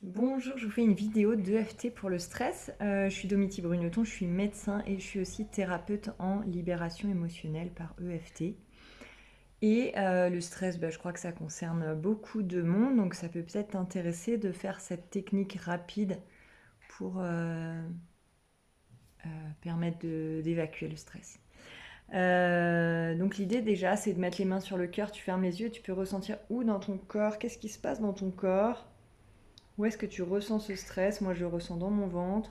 Bonjour, je vous fais une vidéo d'EFT pour le stress. Je suis Domiti Brugneton, je suis médecin et je suis aussi thérapeute en libération émotionnelle par EFT. Et le stress, je crois que ça concerne beaucoup de monde, donc ça peut peut-être t'intéresser de faire cette technique rapide pour permettre d'évacuer le stress. Donc l'idée déjà, c'est de mettre les mains sur le cœur, tu fermes les yeux, tu peux ressentir où dans ton corps, qu'est-ce qui se passe dans ton corps. Où est-ce que tu ressens ce stress? Moi, je le ressens dans mon ventre.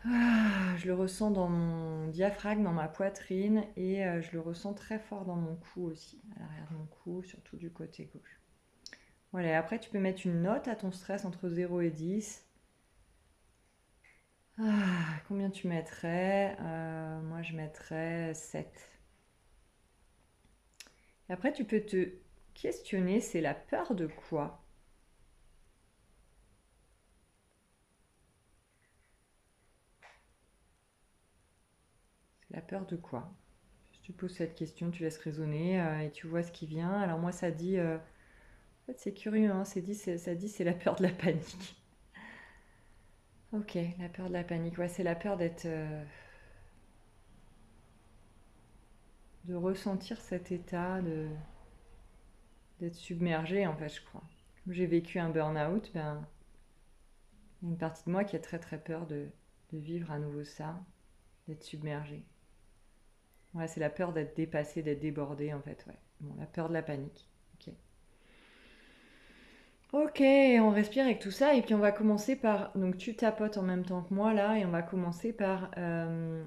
Je le ressens dans mon diaphragme, dans ma poitrine et je le ressens très fort dans mon cou aussi, à l'arrière de mon cou, surtout du côté gauche. Voilà, et après tu peux mettre une note à ton stress entre 0 et 10. Combien tu mettrais? Moi je mettrais 7. Et après tu peux te questionner, c'est la peur de quoi? C'est la peur de quoi? Si tu poses cette question, tu laisses résonner et tu vois ce qui vient. Alors moi ça dit... en fait c'est curieux, hein, ça dit c'est la peur de la panique. Ok, la peur de la panique. Ouais, c'est la peur de ressentir cet état d'être submergé, en fait, je crois. Comme j'ai vécu un burn-out, il y a une partie de moi qui a très très peur de vivre à nouveau ça, d'être submergé. Ouais, c'est la peur d'être dépassé, d'être débordé, en fait, ouais. Bon, la peur de la panique. Ok. Ok, on respire avec tout ça et puis on va commencer par... Donc tu tapotes en même temps que moi là et on va commencer par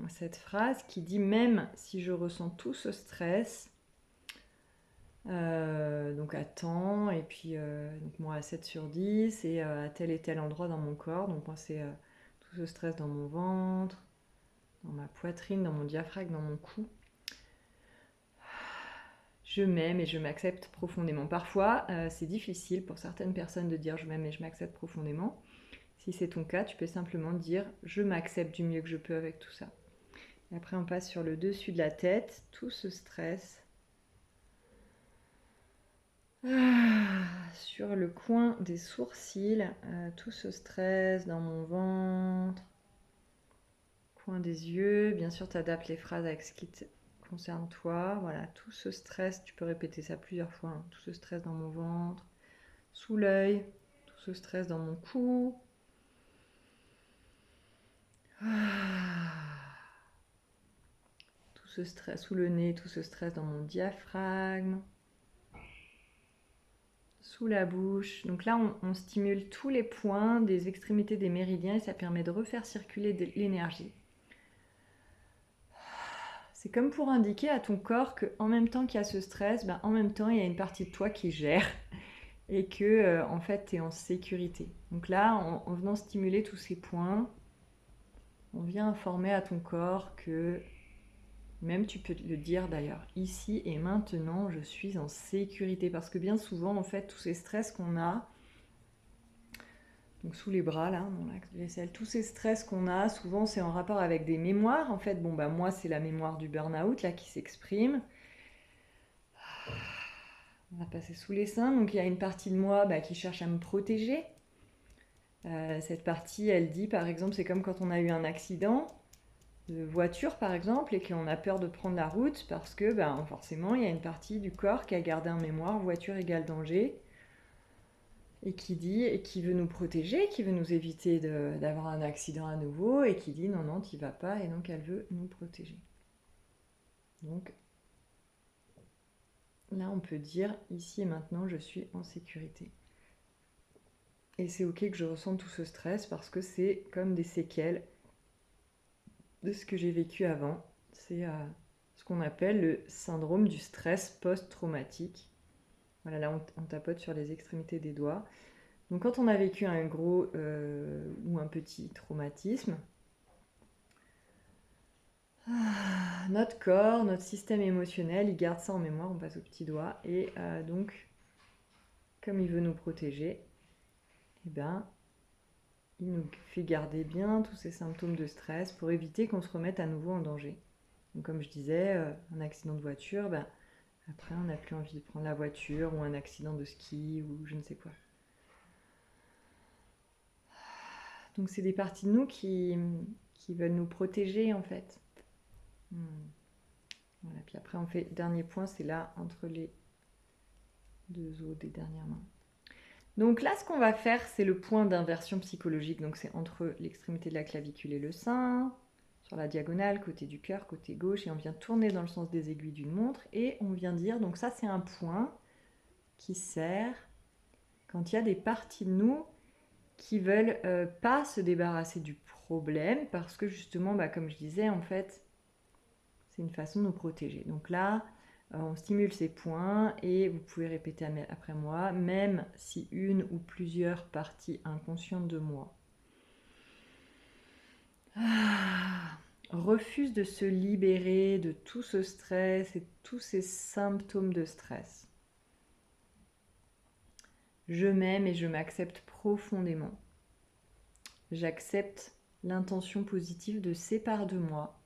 cette phrase qui dit même si je ressens tout ce stress, donc à temps, et puis donc moi à 7 sur 10, et à tel et tel endroit dans mon corps. Donc moi c'est tout ce stress dans mon ventre, dans ma poitrine, dans mon diaphragme, dans mon cou. Je m'aime et je m'accepte profondément. Parfois, c'est difficile pour certaines personnes de dire je m'aime et je m'accepte profondément. Si c'est ton cas, tu peux simplement dire je m'accepte du mieux que je peux avec tout ça. Et après, on passe sur le dessus de la tête, tout ce stress. Sur le coin des sourcils, tout ce stress dans mon ventre, coin des yeux. Bien sûr, tu adaptes les phrases avec ce qui te concerne toi. Voilà, tout ce stress, tu peux répéter ça plusieurs fois, hein. Tout ce stress dans mon ventre, sous l'œil, tout ce stress dans mon cou. Tout ce stress sous le nez, tout ce stress dans mon diaphragme, sous la bouche. Donc là, on stimule tous les points des extrémités des méridiens et ça permet de refaire circuler l'énergie. C'est comme pour indiquer à ton corps qu'en même temps qu'il y a ce stress, en même temps, il y a une partie de toi qui gère et que, en fait, tu es en sécurité. Donc là, en venant stimuler tous ces points, on vient informer à ton corps que, même tu peux le dire d'ailleurs, ici et maintenant, je suis en sécurité. Parce que bien souvent, en fait, tous ces stress qu'on a, donc sous les bras là, dans l'axe de l'aisselle, tous ces stress qu'on a, souvent c'est en rapport avec des mémoires. En fait, moi c'est la mémoire du burn-out là qui s'exprime. On va passer sous les seins, donc il y a une partie de moi qui cherche à me protéger. Cette partie, elle dit par exemple, c'est comme quand on a eu un accident de voiture par exemple et qu'on a peur de prendre la route parce que forcément il y a une partie du corps qui a gardé en mémoire voiture égale danger et qui dit et qui veut nous protéger, qui veut nous éviter d'avoir un accident à nouveau et qui dit non non t'y vas pas et donc elle veut nous protéger. Donc là on peut dire ici et maintenant je suis en sécurité. Et c'est ok que je ressente tout ce stress parce que c'est comme des séquelles de ce que j'ai vécu avant. C'est ce qu'on appelle le syndrome du stress post-traumatique. Voilà, là on tapote sur les extrémités des doigts. Donc quand on a vécu un gros ou un petit traumatisme, notre corps, notre système émotionnel, il garde ça en mémoire, on passe au petit doigt, et donc comme il veut nous protéger, il nous fait garder bien tous ces symptômes de stress pour éviter qu'on se remette à nouveau en danger. Donc comme je disais, un accident de voiture, après on n'a plus envie de prendre la voiture, ou un accident de ski, ou je ne sais quoi. Donc c'est des parties de nous qui veulent nous protéger en fait. Voilà, puis après on fait dernier point, c'est là entre les deux os des dernières mains. Donc là, ce qu'on va faire, c'est le point d'inversion psychologique. Donc c'est entre l'extrémité de la clavicule et le sein, sur la diagonale, côté du cœur, côté gauche, et on vient tourner dans le sens des aiguilles d'une montre, et on vient dire, donc ça c'est un point qui sert quand il y a des parties de nous qui veulent pas se débarrasser du problème, parce que justement, comme je disais, en fait, c'est une façon de nous protéger. Donc là, on stimule ces points et vous pouvez répéter après moi, même si une ou plusieurs parties inconscientes de moi refusent de se libérer de tout ce stress et tous ces symptômes de stress. Je m'aime et je m'accepte profondément. J'accepte l'intention positive de ces parts de moi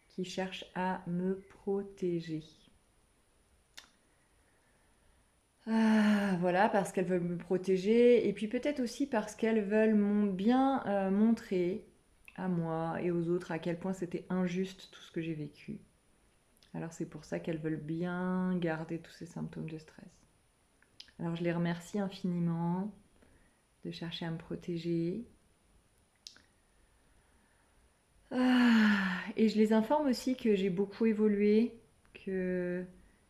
qui cherchent à me protéger. Voilà, parce qu'elles veulent me protéger, et puis peut-être aussi parce qu'elles veulent bien montrer à moi et aux autres à quel point c'était injuste tout ce que j'ai vécu. Alors c'est pour ça qu'elles veulent bien garder tous ces symptômes de stress. Alors je les remercie infiniment de chercher à me protéger. Et je les informe aussi que j'ai beaucoup évolué, que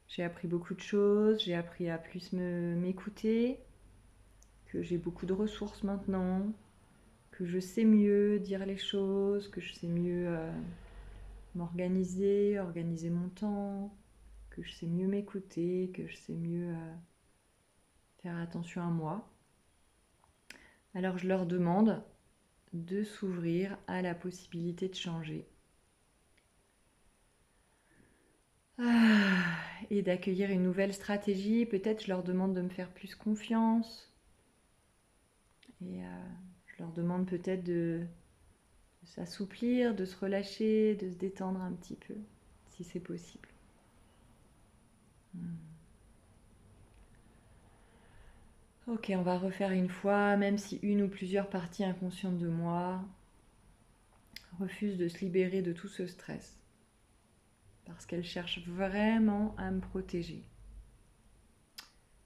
j'ai appris beaucoup de choses, j'ai appris à plus m'écouter, que j'ai beaucoup de ressources maintenant, que je sais mieux dire les choses, que je sais mieux m'organiser, organiser mon temps, que je sais mieux m'écouter, que je sais mieux faire attention à moi. Alors je leur demande de s'ouvrir à la possibilité de changer. Et d'accueillir une nouvelle stratégie. Peut-être je leur demande de me faire plus confiance. Et je leur demande peut-être de s'assouplir, de se relâcher, de se détendre un petit peu, si c'est possible. Ok, on va refaire une fois, même si une ou plusieurs parties inconscientes de moi refusent de se libérer de tout ce stress. Parce qu'elles cherchent vraiment à me protéger.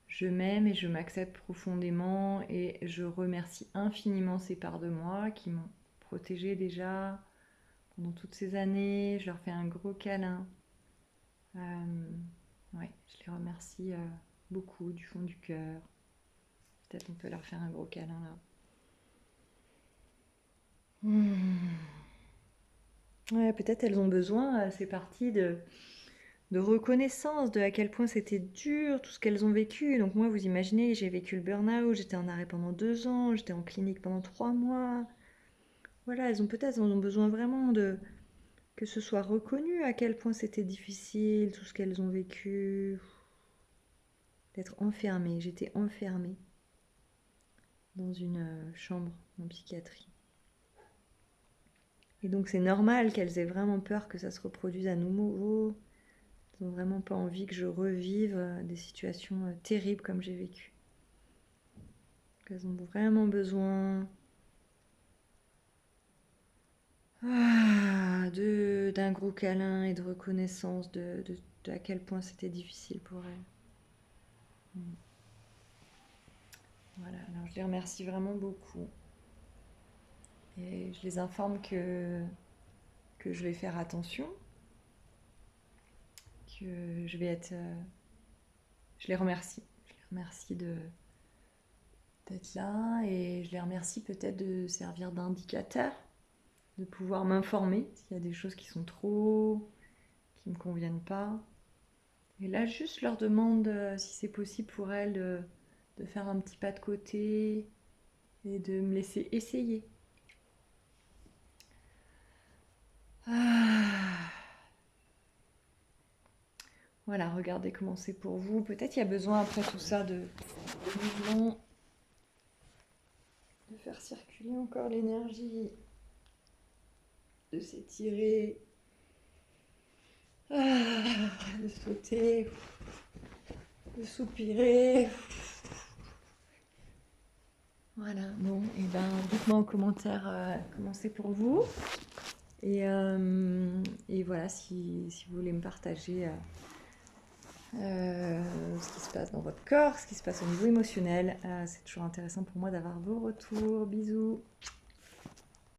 Je m'aime et je m'accepte profondément et je remercie infiniment ces parts de moi qui m'ont protégée déjà pendant toutes ces années. Je leur fais un gros câlin. Ouais, je les remercie beaucoup du fond du cœur. Peut-être on peut leur faire un gros câlin là. Ouais, peut-être elles ont besoin, ces parties de reconnaissance de à quel point c'était dur, tout ce qu'elles ont vécu. Donc moi, vous imaginez, j'ai vécu le burn-out, j'étais en arrêt pendant 2 ans, j'étais en clinique pendant 3 mois. Voilà, elles ont besoin vraiment que ce soit reconnu à quel point c'était difficile, tout ce qu'elles ont vécu. D'être enfermée, j'étais enfermée dans une chambre en psychiatrie. Et donc c'est normal qu'elles aient vraiment peur que ça se reproduise à nouveau. Elles n'ont vraiment pas envie que je revive des situations terribles comme j'ai vécu. Elles ont vraiment besoin d'un gros câlin et de reconnaissance de à quel point c'était difficile pour elles. Voilà, alors je les remercie vraiment beaucoup. Et je les informe que je vais faire attention, que je vais être... je les remercie. Je les remercie d'être là et je les remercie peut-être de servir d'indicateur, de pouvoir m'informer s'il y a des choses qui sont trop, qui ne me conviennent pas. Et là, juste je leur demande si c'est possible pour elles de faire un petit pas de côté et de me laisser essayer. Voilà, regardez comment c'est pour vous. Peut-être il y a besoin après tout ça de mouvement, de faire circuler encore l'énergie, de s'étirer, de sauter, de soupirer. Voilà, bon, et ben dites-moi en commentaire comment c'est pour vous. Et voilà, si vous voulez me partager ce qui se passe dans votre corps, ce qui se passe au niveau émotionnel, c'est toujours intéressant pour moi d'avoir vos retours. Bisous.